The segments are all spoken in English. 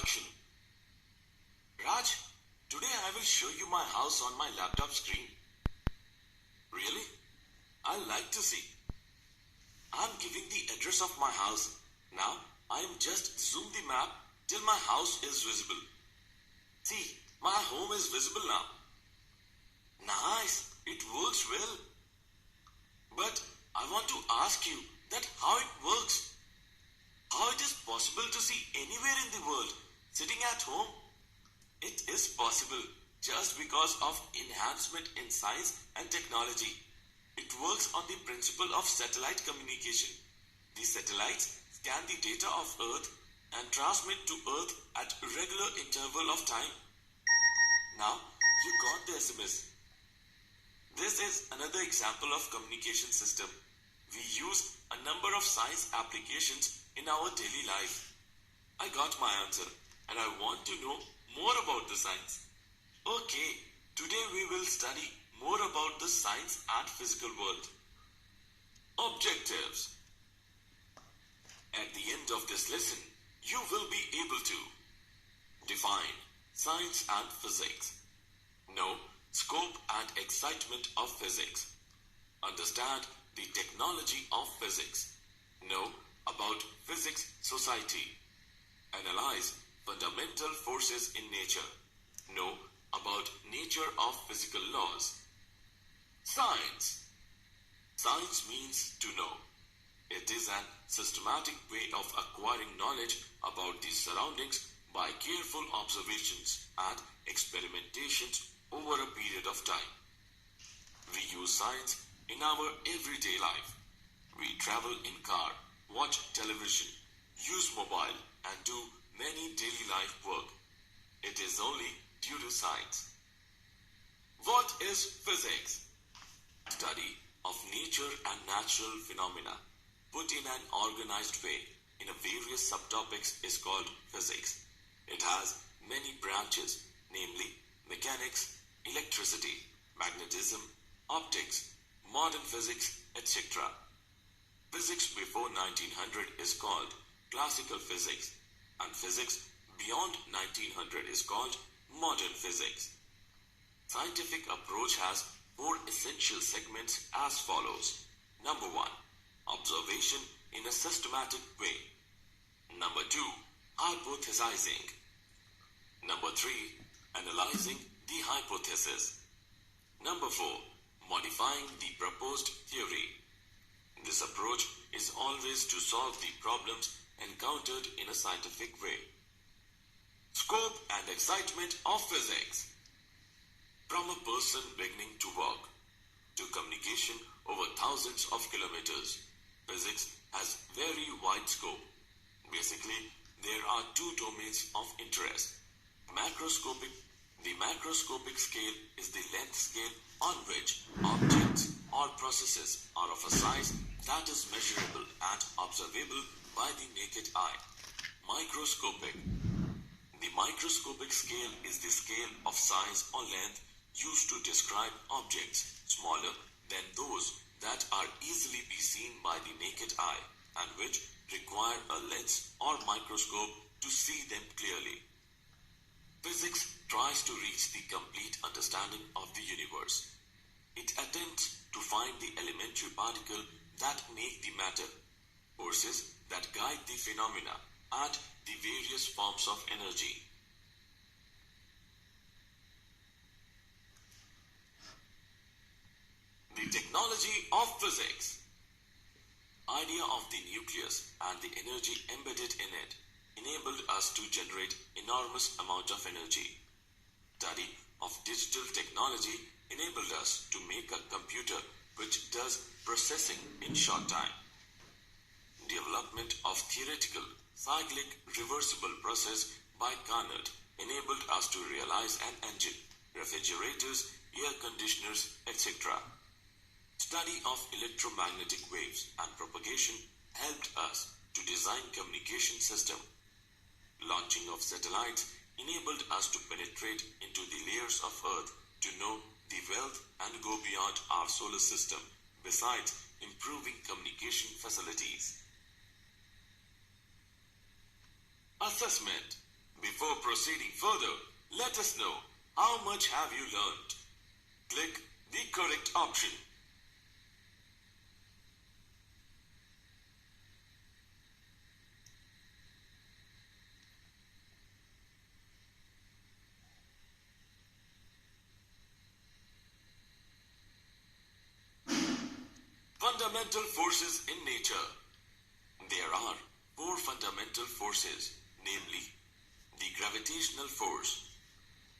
Action. Raj, today I will show you my house on my laptop screen. Really? I like to see. I'm giving the address of my house. Now I am just zoom the map till my house is visible. See, my home is visible now. Nice, it works well. But I want to ask you that how it works. How it is possible to see anywhere in the world sitting at home? It is possible just because of enhancement in science and technology. It works on the principle of satellite communication. The satellites scan the data of Earth and transmit to Earth at regular interval of time. Now you got the SMS. This is another example of communication system. We use a number of science applications in our daily life. I got my answer and I want to know more about the science. Okay, today we will study more about the science and physical world. Objectives. At the end of this lesson, you will be able to define science and physics, know scope and excitement of physics, understand the technology of physics, know about physics society, analyze fundamental forces in nature, know about nature of physical laws. Science. Science means to know. It is an systematic way of acquiring knowledge about the surroundings by careful observations and experimentations over a period of time. We use science in our everyday life. We travel in car, watch television, use mobile and do many daily life work. It is only due to science. What is physics? Study of nature and natural phenomena put in an organized way in a various subtopics is called physics. It has many branches, namely mechanics, electricity, magnetism, optics, modern physics, etc. Physics before 1900 is called classical physics and physics beyond 1900 is called modern physics. Scientific approach has four essential segments as follows. Number 1. Observation in a systematic way. Number 2. Hypothesizing. Number 3. Analyzing the hypothesis. Number 4. Modifying the proposed theory. This approach is always to solve the problems encountered in a scientific way. Scope and excitement of physics. From a person beginning to work to communication over thousands of kilometers, physics has very wide scope. Basically, there are two domains of interest. The macroscopic scale is the length scale on which objects or processes are of a size that is measurable and observable by the naked eye. The microscopic scale is the scale of size or length used to describe objects smaller than those that are easily be seen by the naked eye and which require a lens or microscope to see them clearly. Physics tries to reach the complete understanding of the universe. It attempts to find the elementary particle that make the matter, forces that guide the phenomena, and the various forms of energy. The technology of physics. Idea of the nucleus and the energy embedded in it enabled us to generate enormous amount of energy. Study of digital technology enabled us to make a computer which does processing in short time. Development of theoretical cyclic reversible process by Carnot enabled us to realize an engine, refrigerators, air conditioners, etc. Study of electromagnetic waves and propagation helped us to design communication system. Launching of satellites enabled us to penetrate into the layers of Earth to know the wealth and go beyond our solar system, besides improving communication facilities. Assessment. Before proceeding further, let us know how much have you learned. Click the correct option. Fundamental forces in nature. There are four fundamental forces, namely the gravitational force,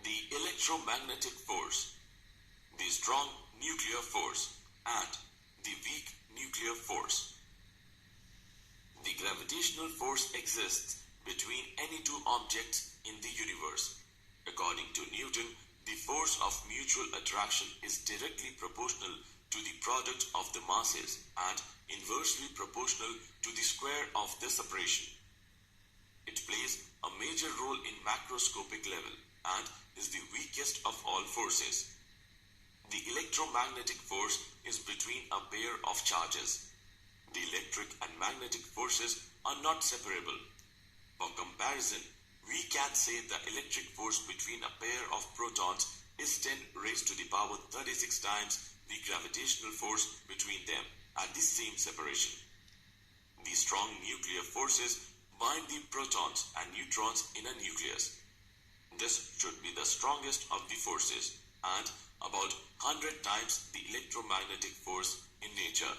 the electromagnetic force, the strong nuclear force, and the weak nuclear force. The gravitational force exists between any two objects in the universe. According to Newton, the force of mutual attraction is directly proportional to the product of the masses and inversely proportional to the square of the separation. It plays a major role in macroscopic level and is the weakest of all forces. The electromagnetic force is between a pair of charges. The electric and magnetic forces are not separable. For comparison, we can say the electric force between a pair of protons is 10 raised to the power 36 times the gravitational force between them at the same separation. The strong nuclear forces bind the protons and neutrons in a nucleus. This should be the strongest of the forces and about 100 times the electromagnetic force in nature.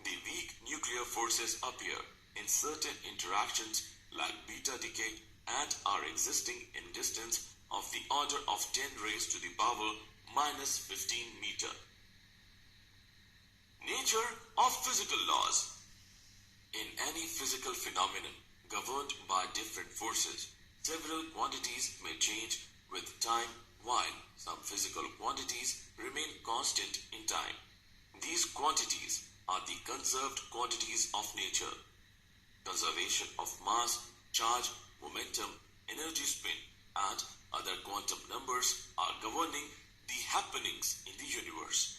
The weak nuclear forces appear in certain interactions like beta decay and are existing in distance of the order of 10 raised to the power minus 15 meter. Nature of physical laws. In any physical phenomenon governed by different forces, several quantities may change with time while some physical quantities remain constant in time. These quantities are the conserved quantities of nature. Conservation of mass, charge, momentum, energy spin, and other quantum numbers are governing the happenings in the universe.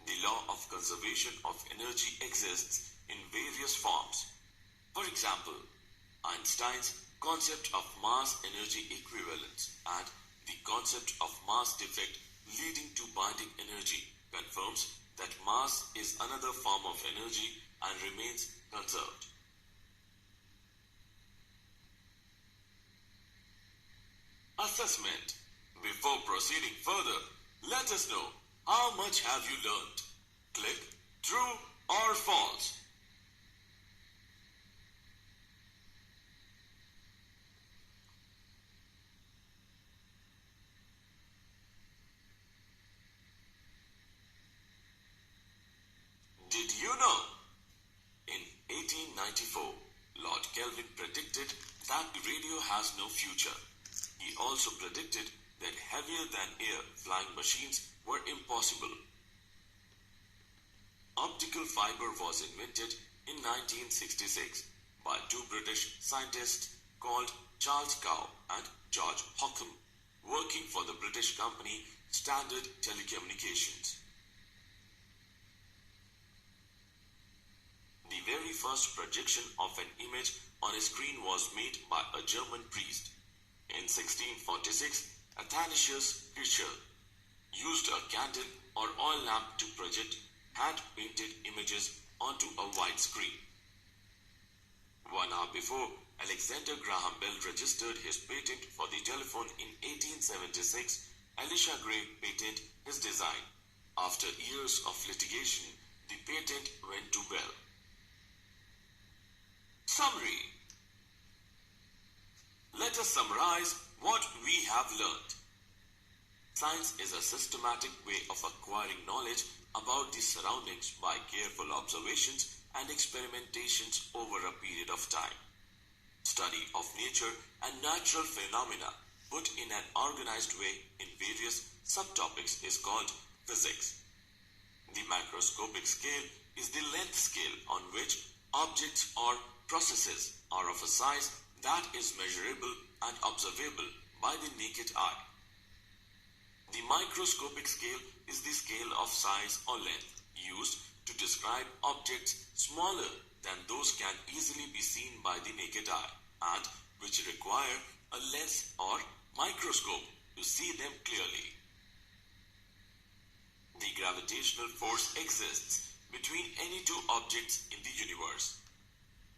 The law of conservation of energy exists in various forms. For example, Einstein's concept of mass-energy equivalence and the concept of mass defect leading to binding energy confirms that mass is another form of energy and remains conserved. Assessment. Before proceeding further, let us know how much have you learned. Click true or false. Did you know? In 1894, Lord Kelvin predicted that radio has no future. He also predicted that heavier than air flying machines were impossible. Optical fiber was invented in 1966 by two British scientists called Charles Cow and George Hockham, working for the British company Standard Telecommunications. The very first projection of an image on a screen was made by a German priest. In 1646, Athanasius Kircher used a candle or oil lamp to project hand-painted images onto a white screen. 1 hour before, Alexander Graham Bell registered his patent for the telephone in 1876. Elisha Gray patented his design. After years of litigation, the patent went to Bell. Summary. Let us summarize what we have learned. Science is a systematic way of acquiring knowledge about the surroundings by careful observations and experimentations over a period of time. Study of nature and natural phenomena put in an organized way in various subtopics is called physics. The macroscopic scale is the length scale on which objects or processes are of a size that is measurable and observable by the naked eye. The microscopic scale is the scale of size or length used to describe objects smaller than those can easily be seen by the naked eye and which require a lens or microscope to see them clearly. The gravitational force exists between any two objects in the universe.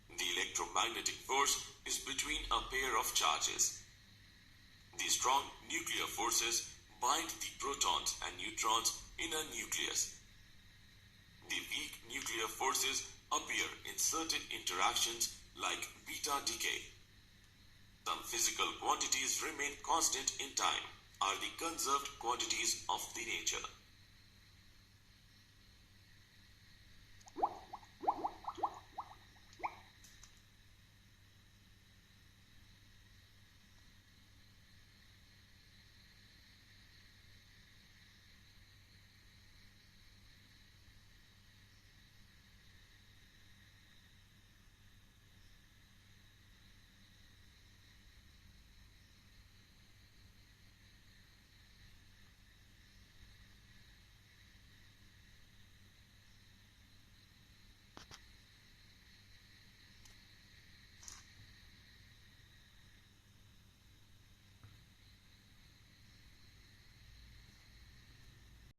The electromagnetic force is between a pair of charges. The strong nuclear forces bind the protons and neutrons in a nucleus. The weak nuclear forces appear in certain interactions like beta decay. Some physical quantities remain constant in time, are the conserved quantities of the nature.